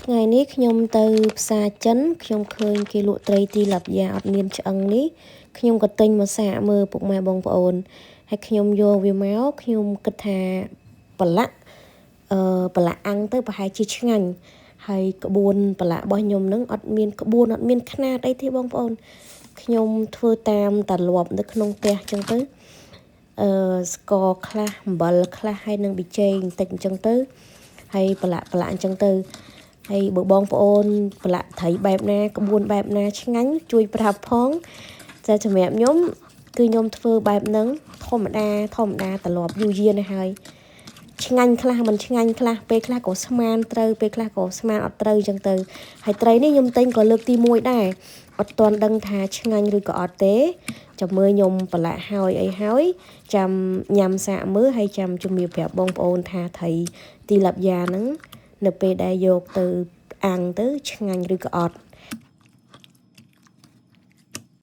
ថ្ងៃនេះខ្ញុំទៅផ្សារចិនខ្ញុំឃើញគេលក់ត្រីទីលាប់យ៉ាអត់មានឆ្អឹងនេះខ្ញុំក៏ទិញមកសាកមើលពុកម៉ែបងប្អូនហើយខ្ញុំយកវាមកខ្ញុំគិតថាប្រឡាក់អាំងទៅប្រហែលជាឆ្ងាញ់ហើយក្បួនប្រឡាក់របស់ខ្ញុំនឹងអត់មានក្បួនអត់មានខ្នាតអីទេបងប្អូនខ្ញុំធ្វើតាមតាលាប់នៅក្នុងផ្ទះអញ្ចឹងទៅស្ករខ្លះអំបិលខ្លះហើយនឹងប៊ីចេងបន្តិចអញ្ចឹងទៅហើយប្រឡាក់អញ្ចឹងទៅហើយបើបងប្អូនប្រឡាក់ត្រីបែបណាក្បួនបែបណាឆ្ងាញ់ជួយប្រាប់ផងតែសម្រាប់ខ្ញុំគឺខ្ញុំធ្វើបែបហ្នឹងធម្មតាត្រឡប់យូរយារណាស់ហើយឆ្ងាញ់ខ្លះមិនឆ្ងាញ់ខ្លះពេលខ្លះក៏ស្មានត្រូវពេលខ្លះក៏ស្មានអត់ត្រូវអញ្ចឹងទៅហើយត្រីនេះខ្ញុំទិញក៏លើកទី1ដែរអត់ទាន់ដឹងថាឆ្ងាញ់ឬក៏អត់ទេចាំមើលខ្ញុំប្រឡាក់ហើយអីហើយចាំញ៉ាំសាកមើលហើយចាំជំរាបប្រាប់បងប្អូនថាត្រីទីលាប់យ៉ាហ្នឹងនៅពេលដែលយកទៅអាំងទៅឆ្ងាញ់ឬក៏អត់